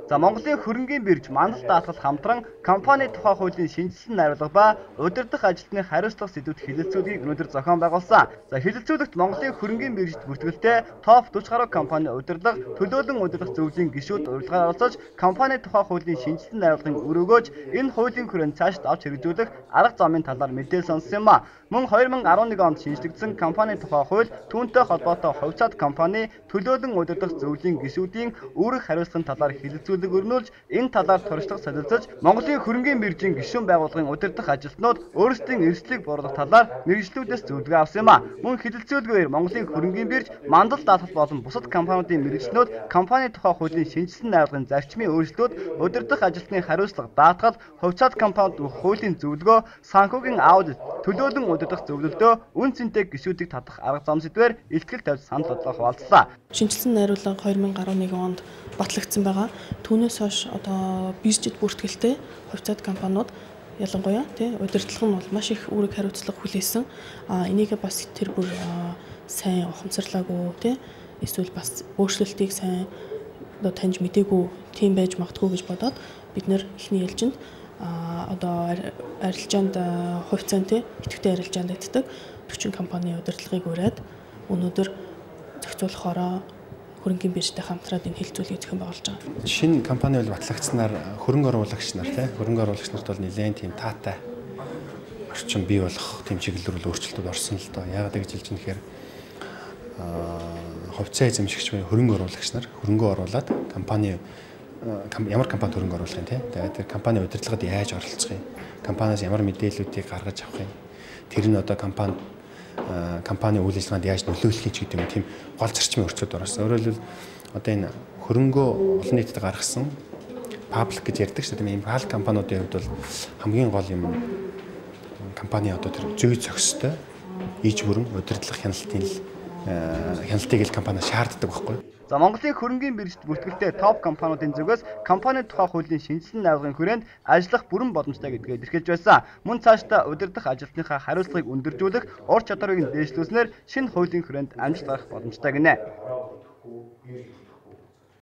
За Монголын хөрөнгийн бирж мандал даатгал хамтран компани тухай хуулийн шинжилсэн найруулга ба удирдах ажилтны хариуцлага сэдвүүд хэлэлцүүлгийг өнөөдөр зохион байгуулсан. За хэлэлцүүлэгт Монголын хөрөнгийн биржид бүртгэлтэй топ 40 гаруй компани удирдлага, төлөөлөн удирдах зөвлөлийн гишүүд урилгаар оролцож компани тухай хуулийн шинжилсэн найруулгын өрөөгөөж энэ хуулийн хүрээнд цаашд авч хэрэгжүүлэх арга замын талаар мэдээлэл сонссон юм а. Мөн 2011 онд шинжлэгдсэн компани тухай хууль түүнтэй холбоотой хувьцаат компани төлөөлөн удирдах зөвлөлийн гишүүдийн үүрэг хариуцлагын талаар хэлэлцүүлэг өрнүүлж энэ талаар туршлага солилцож Монголын хөрөнгийн биржийн гишүүн байгууллагын удирдах ажилтнууд өөрсдийн эрсдлийг бууруулах талаар мэргэжлүүдээс зөвлөгөө авсан юм а. Мөн хэлэлцүүлгээр Монголын хөрөнгийн бирж мандал даатгал болон бусад компаниудын мэргэжлүүд компани тухай хуулийн шинжилсэн найруулгын зарчмын өөрчлөлтүүд удирдах ажилтны хариуцлага даатгал хувьцаат компаниуд хуулийн зөвлөгөө санхүүгийн аудит төлөөлөн удирдах зөвлөлдөө үн цэнтэй гишүүдийг татах арга зам сэдвээр илтгэл тавьж санал бодлоо хуваалцлаа. Шинжилсэн найруулга 2011 онд батлагдсан байгаа. Түүнээс хойш одоо биржид бүртгэлтэй хувьцаат компаниуд ялангуяа удирдлага нь бол маш их үүрэг хариуцлага хүлээсэн. Энийг бас тэр бүр сайн ухамсарлаагүй эсвэл бас өөрчлөлтийг сайн одоо таньж мэдээгүй тийм байж магадгүй гэж бодоод бид нэр эхний ээлжинд одоо арилжаанд хувьцаанд идэвхтэй арилжаанд айтдаг 40 компани удирдлагыг ураад өнөөдөр зохицуулахаараа хөрөнгийн биржтэй хамтраад энэ хэлэлцүүлгийг зохион байгуулж байгаа. Шинэ компани бол батлагдсанаар хөрөнгө оруулагч нарт бол нэлээд тийм таатай орчин бий болох тийм чиглэл рүү өөрчлөлтүүд орсон л доо. Яагаад гэж хэлж нэхээр хувьцаа эзэмшигч буюу хөрөнгө оруулагч нар хөрөнгөө оруулаад компани ямар компани хөрөнгө оруулах юм тэгээд тэр компани удирдлагад яаж оролцох юм, компаниас ямар мэдээллүүдийг гаргаж авах юм, тэр нь одоо компани үйл ажиллагаанд яаж нөлөөлөх ч гэдэг юм тийм гол зарчмын өрчүүд орсон. Өөрөөр хэлбэл одоо энэ хөрөнгөө олон нийтэд гаргасан паблик гэж ярьдаг шүү дээ. Энэ паблик компаниудын хувьд бол хамгийн гол юм компани одоо тэр зүй зохистой иж бүрэн удирдлах хяналтыг л компани шаарддаг байхгүй. За Монголын хөрөнгийн биржид бүртгэлтэй топ компаниудын зүгээс компани тухай хуулийн шинжилсэн найруулгын хүрээнд ажиллах бүрэн боломжтой гэдгээ илэрхийлж байсан. Мөн цаашдаа удирдах ажилтныхаа хариуцлагыг өндөржүүлэх ур чадварыг дээшлүүлснээр шинэ хуулийн хүрээнд амжилт гарах боломжтой гинэ.